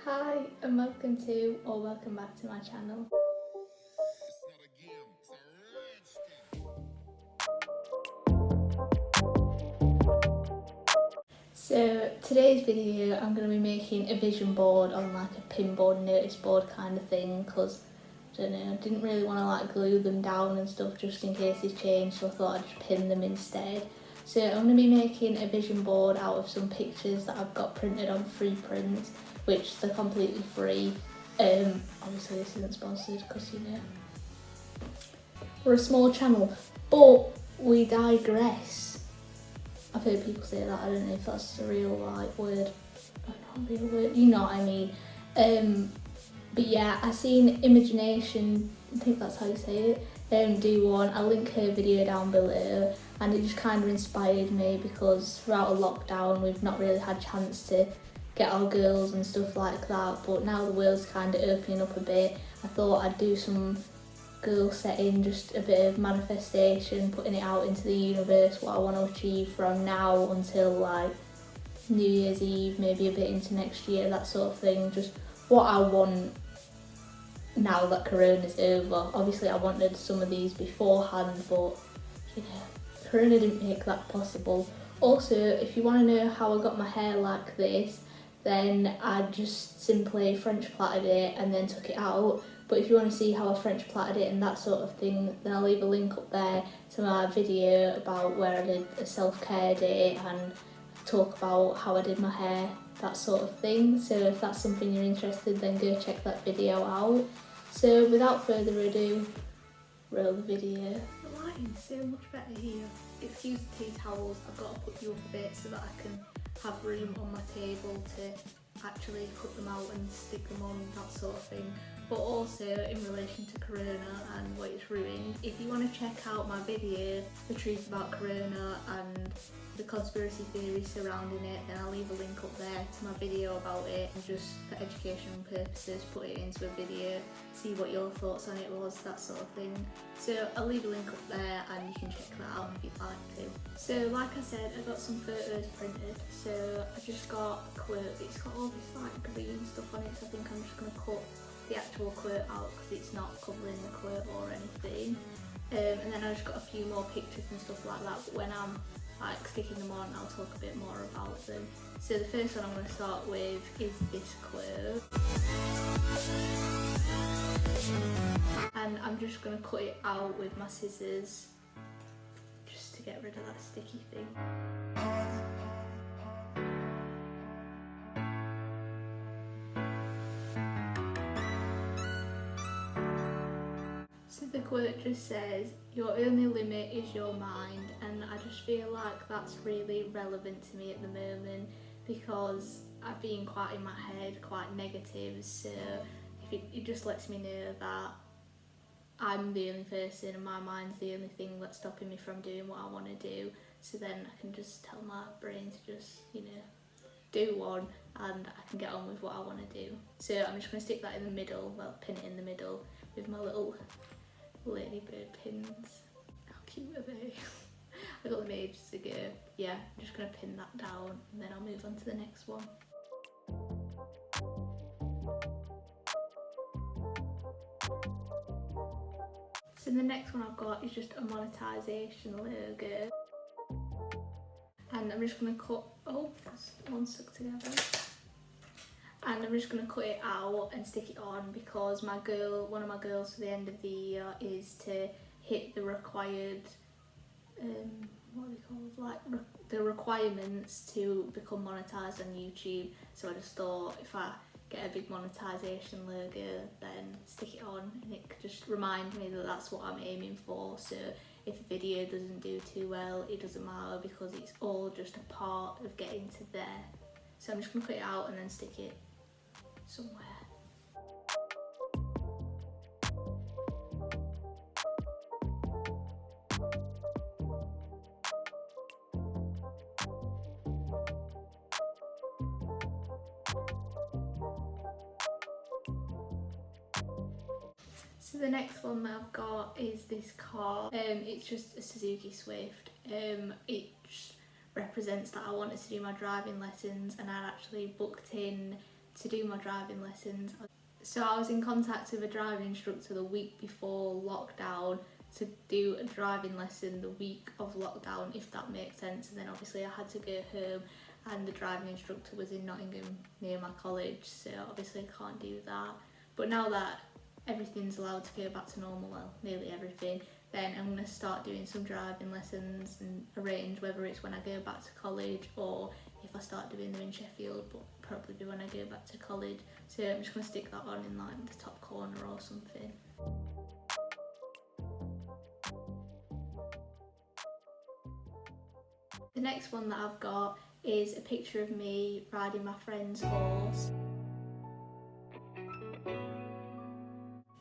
Hi and welcome back to my channel. So today's video I'm going to be making a vision board on like a pin board, notice board kind of thing, because I don't know, I didn't really want to like glue them down and stuff just in case they change, so I thought I'd just pin them instead. So I'm going to be making a vision board out of some pictures that I've got printed on free prints, which they're completely free. Obviously this isn't sponsored because we're a small channel, but we digress. I've heard people say that, I don't know if that's a real like word, not a real word, you know what I mean. But yeah, I seen Imagination, I think that's how you say it, do one. I'll link her video down below, and it just kind of inspired me because throughout a lockdown we've not really had a chance to get our girls and stuff like that, but now the world's kind of opening up a bit. I thought I'd do some goal setting, just a bit of manifestation, putting it out into the universe, what I want to achieve from now until like New Year's Eve, maybe a bit into next year, that sort of thing, just what I want now that Corona's over. Obviously I wanted some of these beforehand, but Corona didn't make that possible. Also, if you want to know how I got my hair like this, then I just simply French plaited it and then took it out. But if you want to see how I French plaited it and that sort of thing, then I'll leave a link up there to my video about where I did a self-care day and talk about how I did my hair, that sort of thing. So if that's something you're interested, then go check that video out. So without further ado, roll the video. The lighting's so much better here. Excuse the tea towels, I've got to put you up a bit so that I can have room on my table to actually cut them out and stick them on, that sort of thing. But also in relation to Corona and what it's ruined, if you want to check out my video, The Truth About Corona and the conspiracy theories surrounding it, then I'll leave a link up there to my video about it, and just for educational purposes put it into a video, see what your thoughts on it was, that sort of thing. So I'll leave a link up there and you can check that out if you'd like to. So like I said, I got some photos printed, so I just got a quote. It's got all this like green stuff on it, so I think I'm just going to cut the actual quote out because it's not covering the quote or anything. And then I just got a few more pictures and stuff like that, but when I'm like sticking them on, I'll talk a bit more about them. So the first one I'm going to start with is this quote, and I'm just going to cut it out with my scissors just to get rid of that sticky thing. So the quote just says, "Your only limit is your mind," and I just feel like that's really relevant to me at the moment because I've been quite in my head, quite negative, so if it just lets me know that I'm the only person and my mind's the only thing that's stopping me from doing what I want to do, so then I can just tell my brain to just, do one and I can get on with what I want to do. So I'm just going to stick that in the middle, well, pin it in the middle with my little ladybird pins. How cute are they? I got them ages ago. Yeah, I'm just going to pin that down and then I'll move on to the next one. So the next one I've got is just a monetisation logo. And I'm just going to cut, oh, that's one stuck together. And I'm just going to cut it out and stick it on because one of my goals for the end of the year is to hit the required, what are they called, like the requirements to become monetised on YouTube. So I just thought if I get a big monetisation logo, then stick it on, and it could just remind me that that's what I'm aiming for. So if a video doesn't do too well, it doesn't matter because it's all just a part of getting to there. So I'm just going to cut it out and then stick it somewhere. So the next one that I've got is this car. It's just a Suzuki Swift. It just represents that I wanted to do my driving lessons, and I actually booked in to do my driving lessons. So I was in contact with a driving instructor the week before lockdown to do a driving lesson the week of lockdown, if that makes sense. And then obviously I had to go home, and the driving instructor was in Nottingham near my college, so obviously I can't do that. But now that everything's allowed to go back to normal, well, nearly everything, then I'm going to start doing some driving lessons and arrange whether it's when I go back to college or if I start doing them in Sheffield, but probably be when I go back to college. So I'm just going to stick that on in like the top corner or something. The next one that I've got is a picture of me riding my friend's horse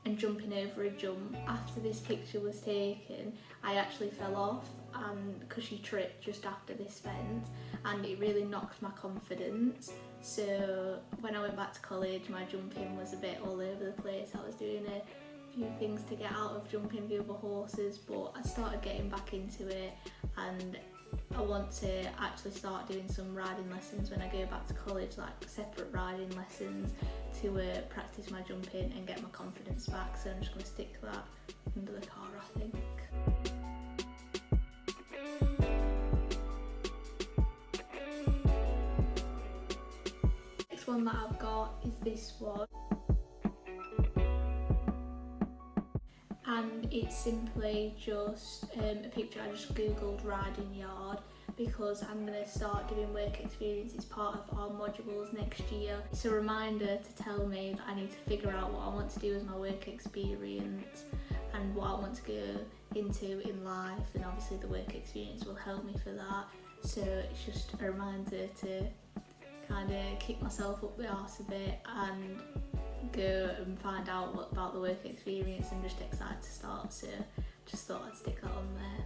and jumping over a jump. After this picture was taken, I actually fell off and because she tripped just after this fence, and it really knocked my confidence. So when I went back to college, my jumping was a bit all over the place. I was doing a few things to get out of jumping the other horses, but I started getting back into it, and I want to actually start doing some riding lessons when I go back to college, like separate riding lessons to practice my jumping and get my confidence back. So I'm just going to stick that under the car, I think. Next one that I've got is this one. And it's simply just a picture. I just googled riding yard because I'm going to start doing work experience. It's part of our modules next year. It's a reminder to tell me that I need to figure out what I want to do as my work experience and what I want to go into in life, and obviously the work experience will help me for that. So it's just a reminder to kind of kick myself up the arse a bit and go and find out what about the work experience. I'm just excited to start, so just thought I'd stick that on there.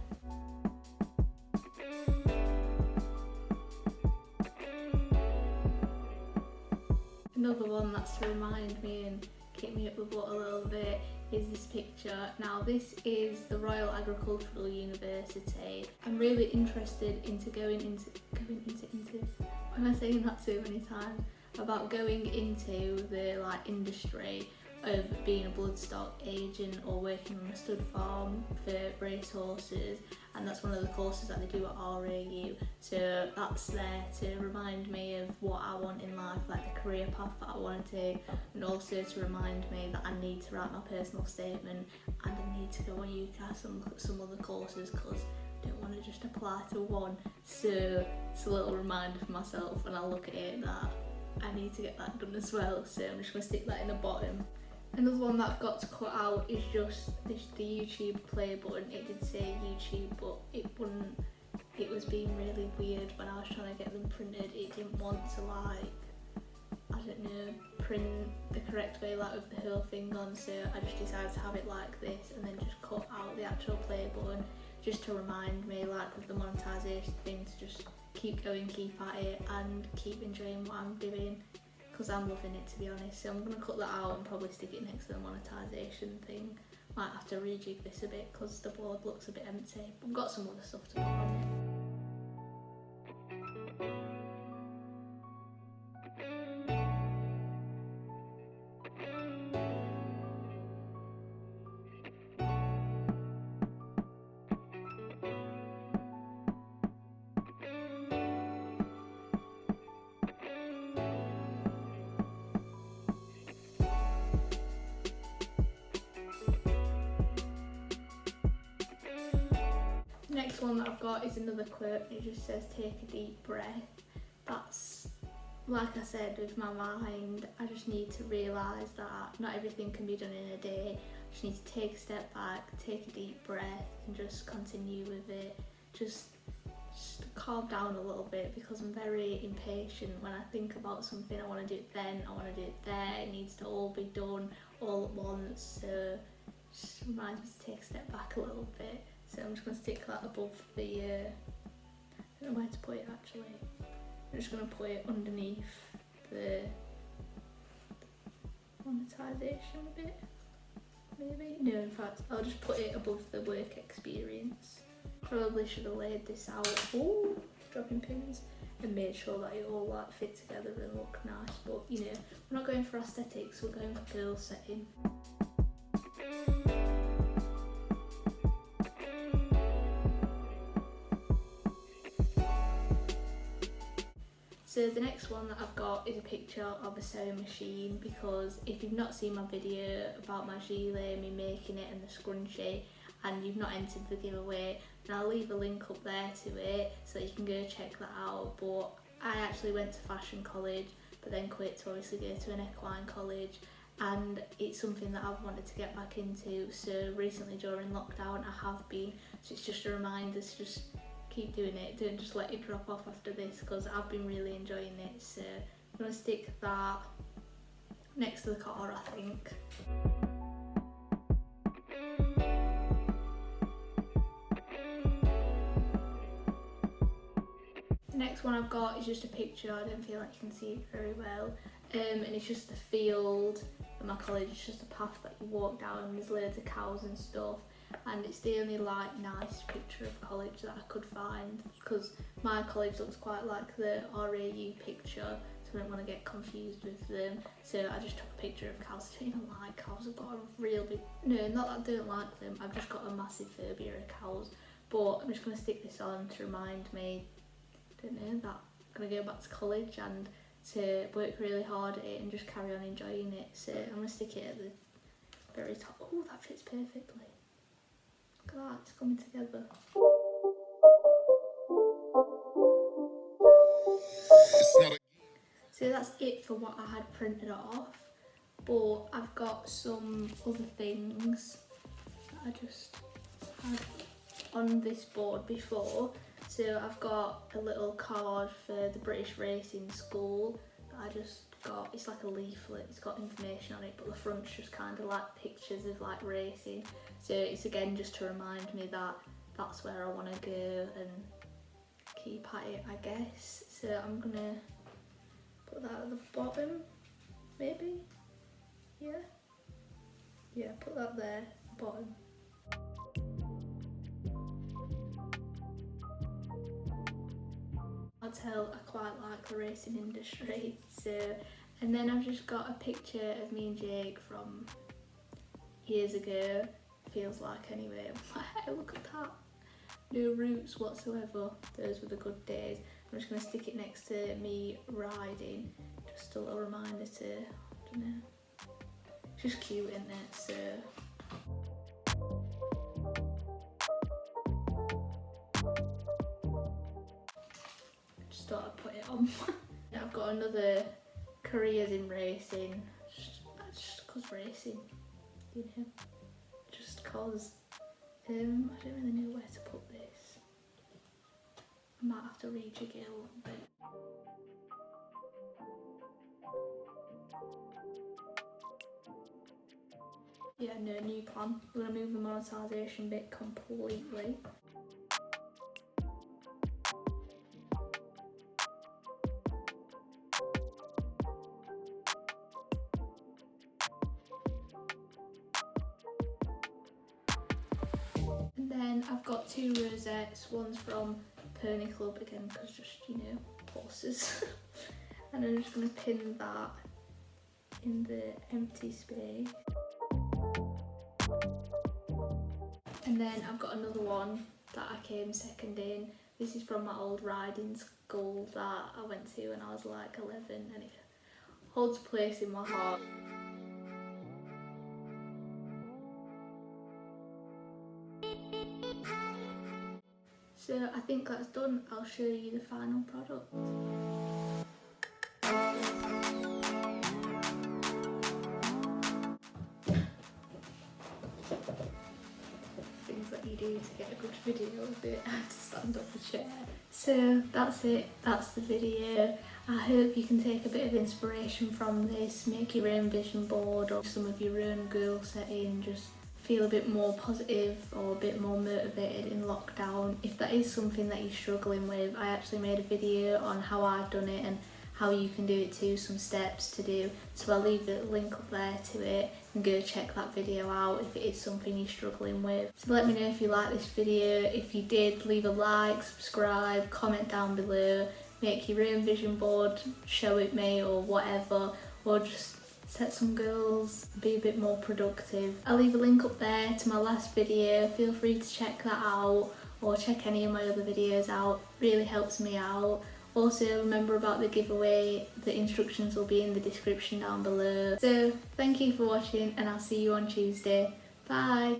Another one that's to remind me and kick me up the butt a little bit is this picture. Now this is the Royal Agricultural University. I'm really interested into going into am I saying that so many times? About going into the like industry of being a bloodstock agent or working on a stud farm for racehorses, and that's one of the courses that they do at RAU. So that's there to remind me of what I want in life, like the career path that I want to take, and also to remind me that I need to write my personal statement and I need to go on UCAS and look at some other courses because I don't want to just apply to one. So it's a little reminder for myself when I look at it that I need to get that done as well, so I'm just going to stick that in the bottom. Another one that I've got to cut out is just the YouTube play button. It did say YouTube, but it was being really weird when I was trying to get them printed. It didn't want to like, I don't know, print the correct way, like with the whole thing on, so I just decided to have it like this and then just cut out the actual play button just to remind me, like with the monetisation thing, to just keep going, keep at it and keep enjoying what I'm doing because I'm loving it, to be honest. So I'm going to cut that out and probably stick it next to the monetisation thing. Might have to rejig this a bit because the board looks a bit empty. I've got some other stuff to put on it. The next one that I've got is another quote, and it just says take a deep breath. That's, like I said, with my mind, I just need to realise that not everything can be done in a day. I just need to take a step back, take a deep breath and just continue with it. Just calm down a little bit because I'm very impatient. When I think about something, I want to do it then, I want to do it there, it needs to all be done all at once. So it just reminds me to take a step back a little bit. So I'm just going to stick that above the, I don't know where to put it actually. I'm just going to put it underneath the monetisation bit, maybe? No, in fact, I'll just put it above the work experience. Probably should have laid this out. Oh, dropping pins. and made sure that it all like fit together and look nice. But you know, we're not going for aesthetics, we're going for girl setting. So the next one that I've got is a picture of a sewing machine, because if you've not seen my video about my gilet, me making it and the scrunchie, and you've not entered the giveaway, then I'll leave a link up there to it so you can go check that out. But I actually went to fashion college, but then quit to obviously go to an equine college, and it's something that I've wanted to get back into. So recently during lockdown I have been, so it's just a reminder to just keep doing it, don't just let it drop off after this, because I've been really enjoying it. So I'm going to stick that next to the car, I think. The next one I've got is just a picture, I don't feel like you can see it very well, and it's just the field at my college. It's just a path that you walk down and there's loads of cows and stuff, and it's the only like nice picture of college that I could find, because my college looks quite like the RAU picture, so I don't want to get confused with them. So I just took a picture of cows. I don't even like cows, I've got a real big, no, not that I don't like them, I've just got a massive phobia of cows. But I'm just going to stick this on to remind me, I don't know, that I'm going to go back to college and to work really hard at it and just carry on enjoying it. So I'm going to stick it at the very top. Oh, that fits perfectly. Look at that, it's coming together. So that's it for what I had printed off, but I've got some other things that I just had on this board before. So I've got a little card for the British Racing School that I just got. It's like a leaflet, it's got information on it, but the front's just kind of like pictures of like racing. So it's again just to remind me that that's where I want to go and keep at it, I guess. So I'm gonna put that at the bottom, maybe? Yeah, put that there, bottom. I'll tell I quite like the racing industry. So, and then I've just got a picture of me and Jake from years ago, feels like anyway. Hey, look at that, no roots whatsoever, those were the good days. I'm just going to stick it next to me riding, just a little reminder to, I don't know, it's just cute, isn't it? So just thought I'd put it on. I've got another careers in racing, just cause racing, you know, just cause. I don't really know where to put this. I might have to rejig it a little bit. Yeah, no, new plan. We're gonna move the monetisation bit completely. And then I've got two rosettes, one's from Pony Club again, because just, you know, horses. And I'm just going to pin that in the empty space. And then I've got another one that I came second in. This is from my old riding school that I went to when I was like 11, and it holds a place in my heart. So I think that's done. I'll show you the final product. Things that you do to get a good video of it. I had to stand up the chair. So that's it, that's the video. I hope you can take a bit of inspiration from this, make your own vision board or some of your own goal setting, just feel a bit more positive or a bit more motivated in lockdown. If that is something that you're struggling with, I actually made a video on how I've done it and how you can do it too, some steps to do. So I'll leave the link up there to it and go check that video out if it is something you're struggling with. So let me know if you like this video. If you did, leave a like, subscribe, comment down below. make your own vision board, show it me or whatever, or just set some goals, be a bit more productive. I'll leave a link up there to my last video, feel free to check that out or check any of my other videos out, really helps me out. Also remember about the giveaway, the instructions will be in the description down below. So thank you for watching and I'll see you on Tuesday. Bye!